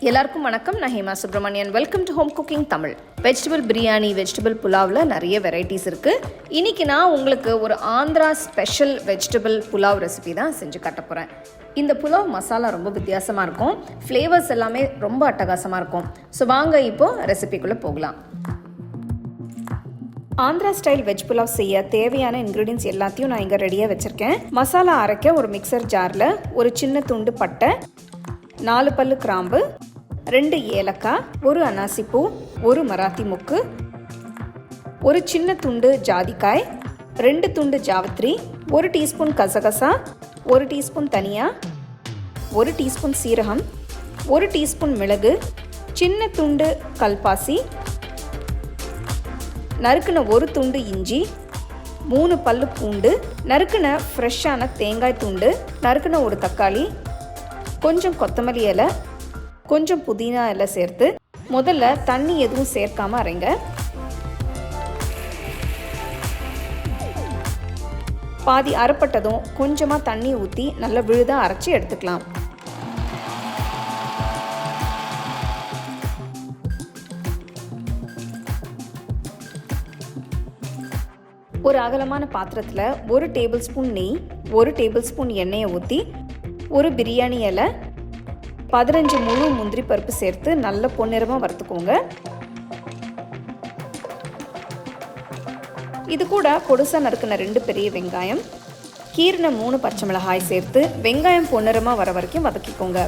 எல்லாருக்கும் வணக்கம். நான் Hema Subramanian. Welcome to home cooking Tamil. Vegetable biryani, vegetable புலாவில் நிறைய வெரைட்டிஸ் இருக்குது. இன்றைக்கி நான் உங்களுக்கு ஒரு Andhra special vegetable pulao recipe தான் செஞ்சு காட்ட போகிறேன். இந்த புலாவ் மசாலா ரொம்ப வித்தியாசமாக இருக்கும், ஃப்ளேவர்ஸ் எல்லாமே ரொம்ப அட்டகாசமாக இருக்கும். ஸோ வாங்க இப்போது ரெசிபிக்குள்ளே போகலாம். ஆந்திரா ஸ்டைல் வெஜ் புலாவ் செய்ய தேவையான இன்க்ரீடியன்ஸ் எல்லாத்தையும் நான் இங்கே ரெடியாக வச்சுருக்கேன். மசாலா அரைக்க ஒரு மிக்சர் ஜாரில் ஒரு சின்ன துண்டு பட்டை, 4 பல்லு கிராம்பு, 2 ஏலக்காய், 1 அன்னாசிப்பூ, 1 மராத்தி முக்கு, ஒரு சின்ன துண்டு ஜாதிக்காய், 2 துண்டு ஜாவத்ரி, 1 டீஸ்பூன் கசகசா, 1 டீஸ்பூன் தனியா, 1 டீஸ்பூன் சீரகம், 1 டீஸ்பூன் மிளகு, சின்ன துண்டு கல்பாசி, நறுக்குன 1 துண்டு இஞ்சி, 3 பல்லு பூண்டு, நறுக்குன ஃப்ரெஷ்ஷான தேங்காய் துண்டு, நறுக்குன 1 தக்காளி, கொஞ்சம் கொத்தமல்லி இலை, கொஞ்சம் புதினா இலை சேர்த்து முதல்ல தண்ணி எதுவும் சேர்க்காம அரைங்க. பாதி அரைப்பட்டதும் கொஞ்சமாக தண்ணி ஊற்றி நல்லா விழுதாக அரைச்சி எடுத்துக்கலாம். ஒரு அகலமான பாத்திரத்தில் 1 டேபிள் ஸ்பூன் நெய், 1 டேபிள் ஸ்பூன் எண்ணெயை ஊற்றி ஒரு பிரியாணி இலை, 15 முழு முந்திரி பருப்பு சேர்த்து நல்ல பொன்னிறமாக வறுத்துக்கோங்க. இது கூட பொடுசாக நறுக்கின 2 பெரிய வெங்காயம், கீரின 3 பச்சை மிளகாய் சேர்த்து வெங்காயம் பொன்னிறமாக வர வரைக்கும் வதக்கிக்கோங்க.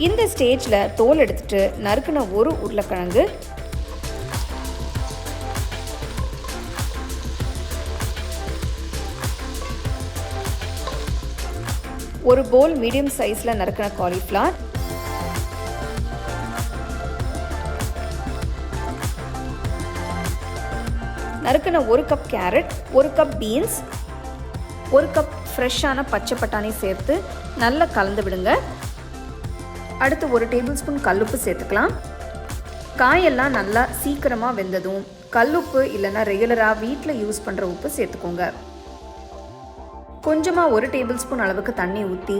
இந்த ஸ்டேஜில் தோல் எடுத்துட்டு நறுக்கின 1 உருளைக்கிழங்கு, ஒரு போல் மீடியம் சைஸில் நறுக்கின காலிஃப்ளவர், நறுக்கின 1 cup carrot, 1 cup beans, 1 cup ஃப்ரெஷ்ஷான பச்சை பட்டாணி சேர்த்து நல்லா கலந்து விடுங்க. அடுத்து 1 டேபிள் ஸ்பூன் கல்லுப்பு சேர்த்துக்கலாம். காயெல்லாம் நல்லா சீக்கிரமாக வெந்ததும் கல்லுப்பு இல்லைன்னா ரெகுலராக வீட்டில் யூஸ் பண்ணுற உப்பு சேர்த்துக்கோங்க. கொஞ்சமாக 1 டேபிள் ஸ்பூன் அளவுக்கு தண்ணி ஊற்றி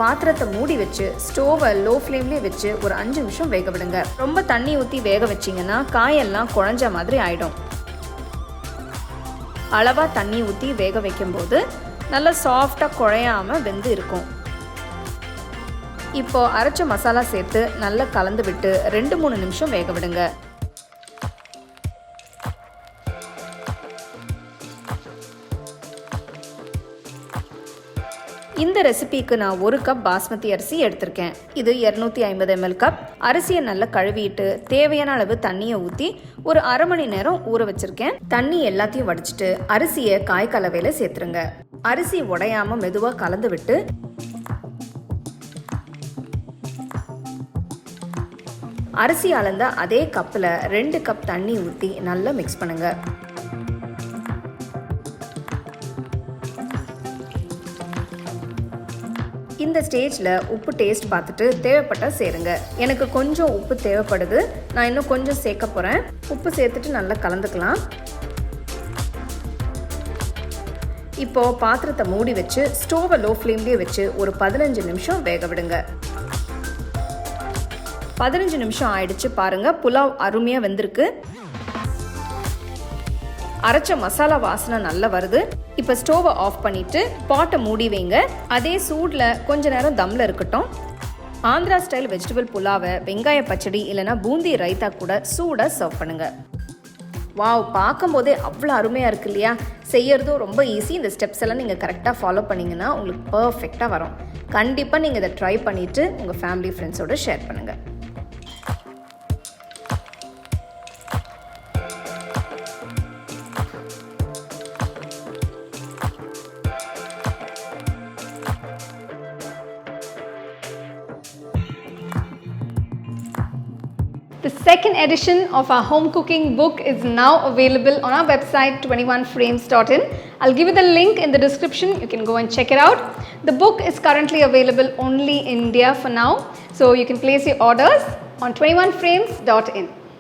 பாத்திரத்தை மூடி வச்சு ஸ்டோவை லோ ஃப்ளேம்லேயே வச்சு ஒரு 5 நிமிஷம் வேக விடுங்க. ரொம்ப தண்ணி ஊற்றி வேக வச்சிங்கன்னா காயெல்லாம் குழஞ்ச மாதிரி ஆகிடும். அளவாக தண்ணி ஊற்றி வேக வைக்கும்போது நல்லா சாஃப்டாக குழையாமல் வெந்து இருக்கும். இப்போது அரைச்ச மசாலா சேர்த்து நல்லா கலந்து விட்டு 2-3 நிமிஷம் வேக விடுங்க. இந்த ரெசிபிக்கு நான் 1 கப் பாஸ்மதி அரிசி எடுத்திருக்கேன். இது 250 ml கப். அரிசியை நல்லா கழுவிட்டு தேவையான அளவு தண்ணியை ஊற்றி ஒரு அரை மணி நேரம் ஊற வச்சிருக்கேன். தண்ணி எல்லாத்தையும் வடிச்சிட்டு அரிசியை காய் கலவையில சேர்த்துருங்க. அரிசி உடையாம மெதுவாக கலந்து விட்டு அரிசி அளந்த அதே கப்பில் 2 கப் தண்ணி ஊற்றி நல்லா மிக்ஸ் பண்ணுங்க. இந்த ஸ்டேஜில் உப்பு டேஸ்ட் பார்த்துட்டு தேவைப்பட்டால் சேருங்க. எனக்கு கொஞ்சம் உப்பு தேவைப்படுது, நான் இன்னும் கொஞ்சம் சேர்க்க போகிறேன். உப்பு சேர்த்துட்டு நல்லா கலந்துக்கலாம். இப்போது பாத்திரத்தை மூடி வச்சு ஸ்டோவை லோ ஃப்ளேம்லேயே வச்சு ஒரு 15 நிமிஷம் வேக விடுங்க. 15 நிமிஷம் ஆயிடுச்சு பாருங்கள், புலாவ் அருமையாக வெந்திருக்கு. அரைச்ச மசாலா வாசனை நல்லா வருது. இப்போ ஸ்டோவை ஆஃப் பண்ணிவிட்டு பாட்டை மூடி வைங்க. அதே சூடில் கொஞ்ச நேரம் தம்மில் இருக்கட்டும். ஆந்திரா ஸ்டைல் வெஜிடபிள் புலாவை வெங்காய பச்சடி இல்லைனா பூந்தி ரைத்தா கூட சூடாக சர்வ் பண்ணுங்கள். வாவ், பார்க்கும் போதே அவ்வளோ அருமையாக இருக்கு இல்லையா? செய்யறதும் ரொம்ப ஈஸி. இந்த ஸ்டெப்ஸ் எல்லாம் நீங்கள் கரெக்டாக ஃபாலோ பண்ணிங்கன்னா உங்களுக்கு பர்ஃபெக்டாக வரும். கண்டிப்பாக நீங்கள் இதை ட்ரை பண்ணிவிட்டு உங்கள் ஃபேமிலி ஃப்ரெண்ட்ஸோடு ஷேர் பண்ணுங்கள். The second edition of our home cooking book is now available on our website 21frames.in. I'll give you the link in the description. You can go and check it out. The book is currently available only in India for now, so you can place your orders on 21frames.in.